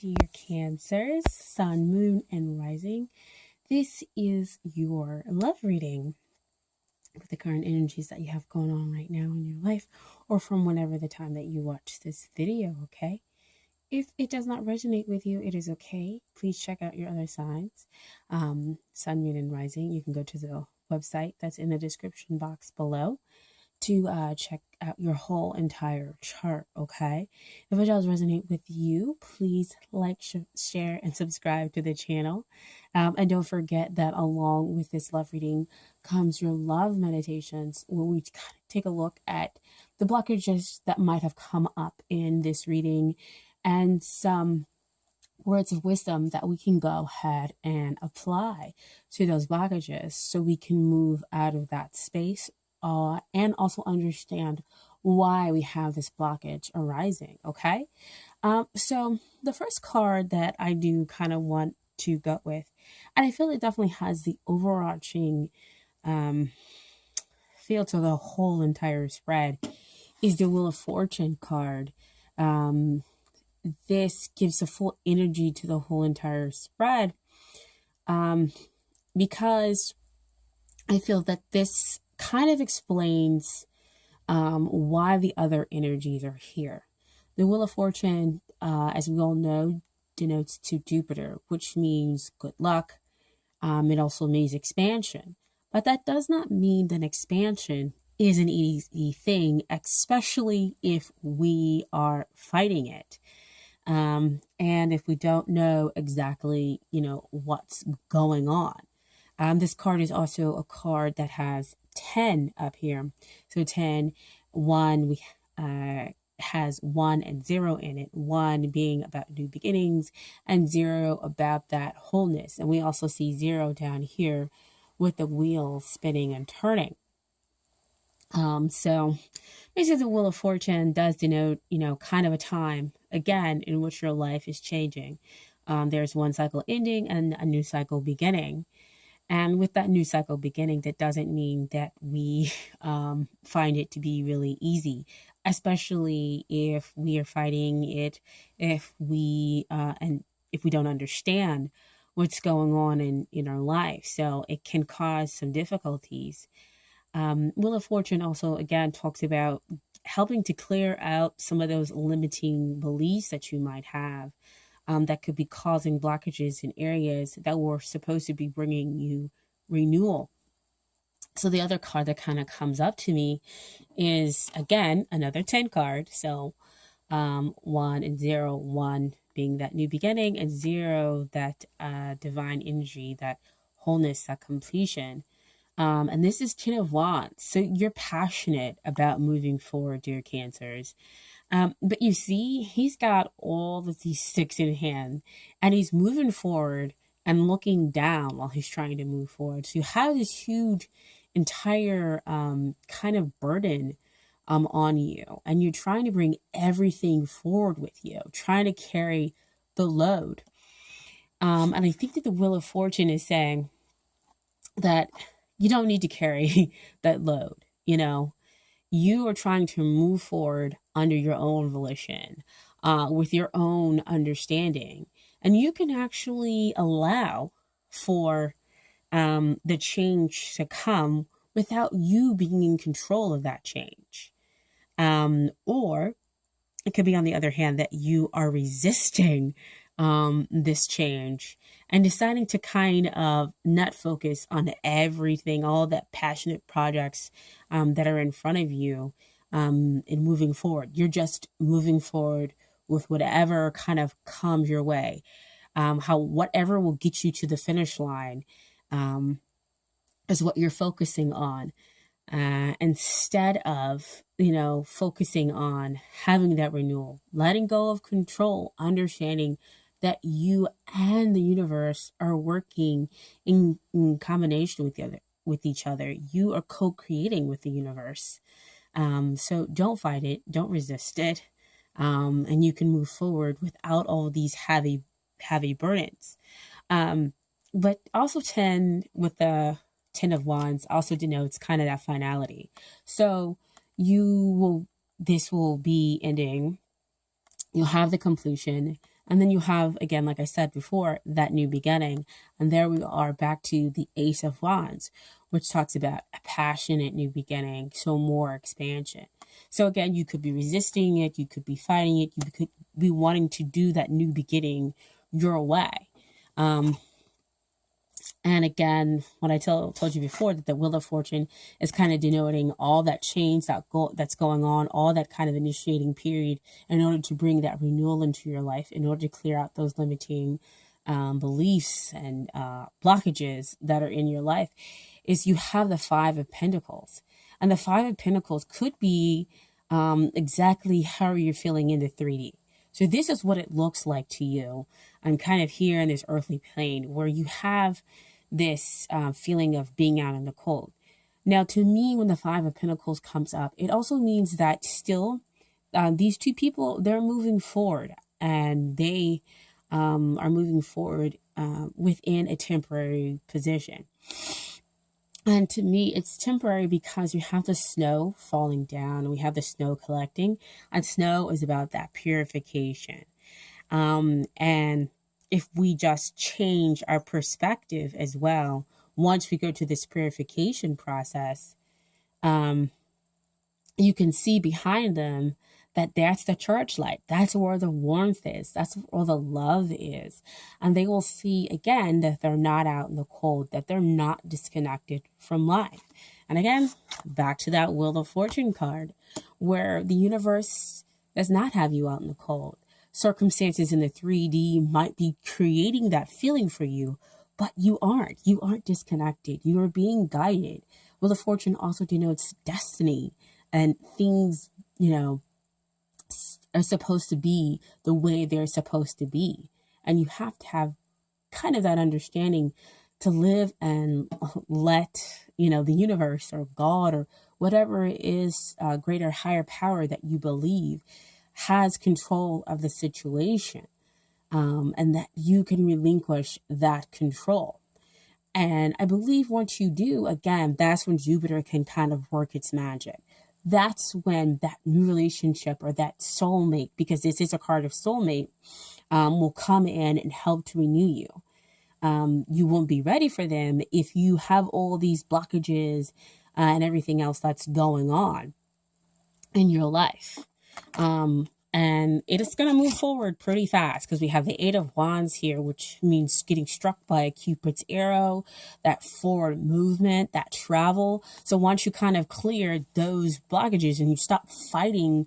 dear Cancers, Sun, Moon, and Rising. This is your love reading with the current energies that you have going on right now in your life, or from whenever the time that you watch this video, okay? If it does not resonate with you, it is okay. Please check out your other signs, Sun, Moon, and Rising. You can go to the website that's in the description box below to check out your whole entire chart, okay? If it does resonate with you, please like, share, and subscribe to the channel. And don't forget that along with this love reading comes your love meditations, where we take a look at the blockages that might have come up in this reading and some words of wisdom that we can go ahead and apply to those blockages so we can move out of that space and also understand why we have this blockage arising, okay? So the first card that I do kind of want to go with, and I feel it definitely has the overarching feel to the whole entire spread, is the Wheel of Fortune card. This gives a full energy to the whole entire spread because I feel that this kind of explains why the other energies are here. The Wheel of Fortune, as we all know, denotes to Jupiter, which means good luck. It also means expansion. But that does not mean that expansion is an easy thing, especially if we are fighting it. And if we don't know exactly, what's going on. This card is also a card that has 10 up here. So 10, 1, has 1 and 0 in it. 1 being about new beginnings and 0 about that wholeness. And we also see 0 down here with the wheel spinning and turning. So basically the Wheel of Fortune does denote, kind of a time, again, in which your life is changing. There's one cycle ending and a new cycle beginning. And with that new cycle beginning, that doesn't mean that we find it to be really easy, especially if we are fighting it, if we don't understand what's going on in our life. So it can cause some difficulties. Wheel of Fortune also, again, talks about helping to clear out some of those limiting beliefs that you might have. That could be causing blockages in areas that were supposed to be bringing you renewal. So the other card that kind of comes up to me is, again, another 10 card. So 1 and 0, 1 being that new beginning, and 0 that divine energy, that wholeness, that completion. And this is Ten of Wands. So you're passionate about moving forward, dear Cancers. But you see, he's got all of these sticks in hand, and he's moving forward and looking down while he's trying to move forward. So you have this huge entire kind of burden on you, and you're trying to bring everything forward with you, trying to carry the load. And I think that the Wheel of Fortune is saying that you don't need to carry that load, You are trying to move forward under your own volition, with your own understanding. And you can actually allow for the change to come without you being in control of that change. Or it could be, on the other hand, that you are resisting this change and deciding to kind of not focus on everything, all that passionate projects that are in front of you in moving forward. You're just moving forward with whatever kind of comes your way. Whatever will get you to the finish line is what you're focusing on. Instead of, focusing on having that renewal, letting go of control, understanding that you and the universe are working in combination with each other. You are co-creating with the universe. So don't fight it, don't resist it, and you can move forward without all these heavy burdens. But also 10 with the 10 of Wands also denotes kind of that finality. So this will be ending. You'll have the completion. And then you have, again, like I said before, that new beginning. And there we are back to the Ace of Wands, which talks about a passionate new beginning, so more expansion. So again, you could be resisting it, you could be fighting it, you could be wanting to do that new beginning your way. And again, what I told you before, that the Wheel of Fortune is kind of denoting all that change that's going on, all that kind of initiating period in order to bring that renewal into your life, in order to clear out those limiting beliefs and blockages that are in your life, is you have the Five of Pentacles. And the Five of Pentacles could be exactly how you're feeling in the 3D. So this is what it looks like to you. I'm kind of here in this earthly plane where you have this feeling of being out in the cold. Now, to me, when the Five of Pentacles comes up, it also means that still these two people, they're moving forward, and they are moving forward within a temporary position. And to me, it's temporary because you have the snow falling down, and we have the snow collecting, and snow is about that purification. And if we just change our perspective as well, once we go to this purification process, you can see behind them that that's the church light. That's where the warmth is. That's where the love is. And they will see again that they're not out in the cold, that they're not disconnected from life. And again, back to that Wheel of Fortune card, where the universe does not have you out in the cold. Circumstances in the 3D might be creating that feeling for you, but you aren't. You aren't disconnected. You are being guided. Wheel of Fortune also denotes destiny, and things, are supposed to be the way they're supposed to be. And you have to have kind of that understanding to live and let, the universe or God or whatever it is, greater, higher power that you believe has control of the situation, and that you can relinquish that control. And I believe once you do, again, that's when Jupiter can kind of work its magic. That's when that new relationship or that soulmate, because this is a card of soulmate, will come in and help to renew you. You won't be ready for them if you have all these blockages and everything else that's going on in your life. And it is going to move forward pretty fast because we have the Eight of Wands here, which means getting struck by a Cupid's arrow, that forward movement, that travel. So once you kind of clear those blockages and you stop fighting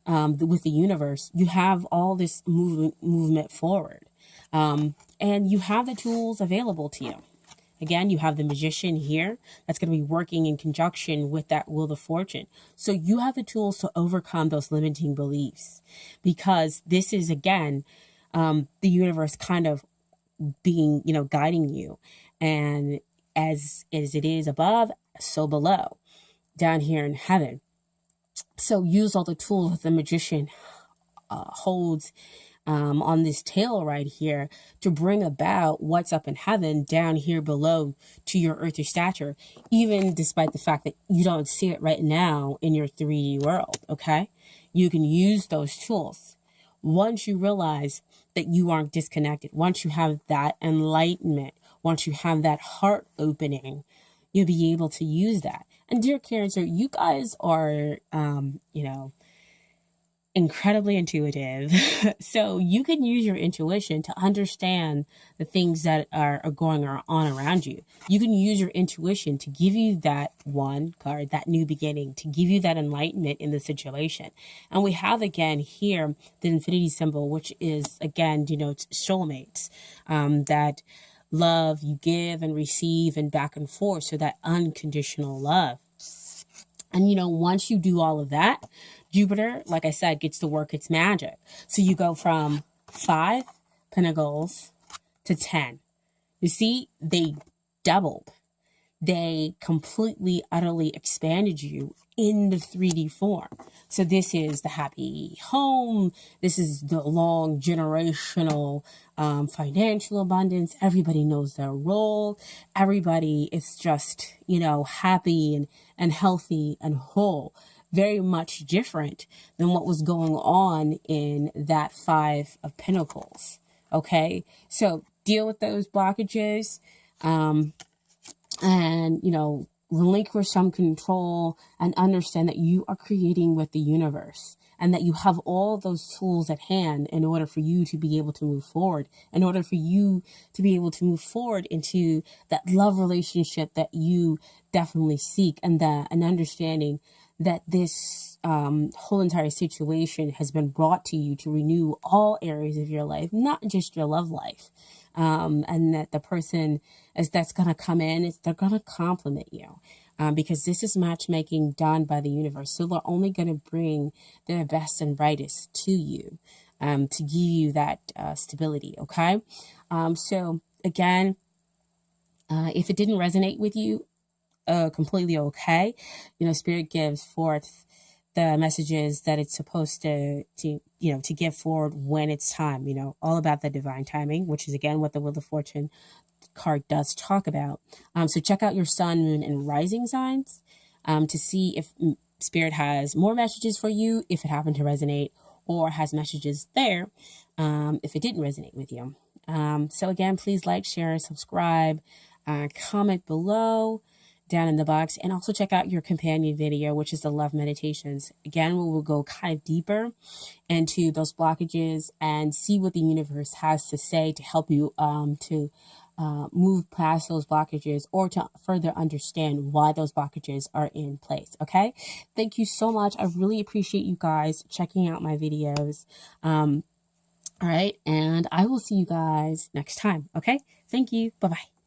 with the universe, you have all this movement forward. And you have the tools available to you. Again, you have the Magician here that's going to be working in conjunction with that Wheel of Fortune. So you have the tools to overcome those limiting beliefs, because this is, again, the universe kind of being, guiding you. And as it is above, so below, down here in heaven. So use all the tools that the Magician holds on this tail right here to bring about what's up in heaven down here below to your earthly stature, even despite the fact that you don't see it right now in your 3D world, okay? You can use those tools. Once you realize that you aren't disconnected, once you have that enlightenment, once you have that heart opening, you'll be able to use that. And dear Cancer, you guys are, incredibly intuitive. So you can use your intuition to understand the things that are going on around you. You can use your intuition to give you that one card, that new beginning, to give you that enlightenment in the situation. And we have again here the infinity symbol, which is again denotes soulmates, that love you give and receive and back and forth. So that unconditional love. And, once you do all of that, Jupiter, like I said, gets to work its magic. So you go from 5 pentacles to 10. You see, they doubled. They completely, utterly expanded you in the 3D form. So this is the happy home. This is the long generational financial abundance. Everybody knows their role. Everybody is just, happy and healthy and whole. very much different than what was going on in that Five of Pentacles. Okay, so deal with those blockages, and, you know, relinquish some control and understand that you are creating with the universe and that you have all those tools at hand in order for you to be able to move forward, in order for you to be able to move forward into that love relationship that you definitely seek, and that an understanding that this whole entire situation has been brought to you to renew all areas of your life, not just your love life. And that the person that's going to come in, they're going to compliment you, because this is matchmaking done by the universe. So they're only going to bring their best and brightest to you, to give you that stability. Okay. So again, if it didn't resonate with you, completely okay. You know, Spirit gives forth the messages that it's supposed to give forward when it's time, you know, all about the divine timing, which is again what the Wheel of Fortune card does talk about. So check out your sun, moon, and rising signs, to see if Spirit has more messages for you, if it happened to resonate, or has messages there, if it didn't resonate with you. So again, please like, share, subscribe, comment below, down in the box, and also check out your companion video, which is the love meditations. Again, we will go kind of deeper into those blockages and see what the universe has to say to help you to move past those blockages, or to further understand why those blockages are in place. Okay, thank you so much. I really appreciate you guys checking out my videos. All right, and I will see you guys next time. Okay, thank you. Bye bye.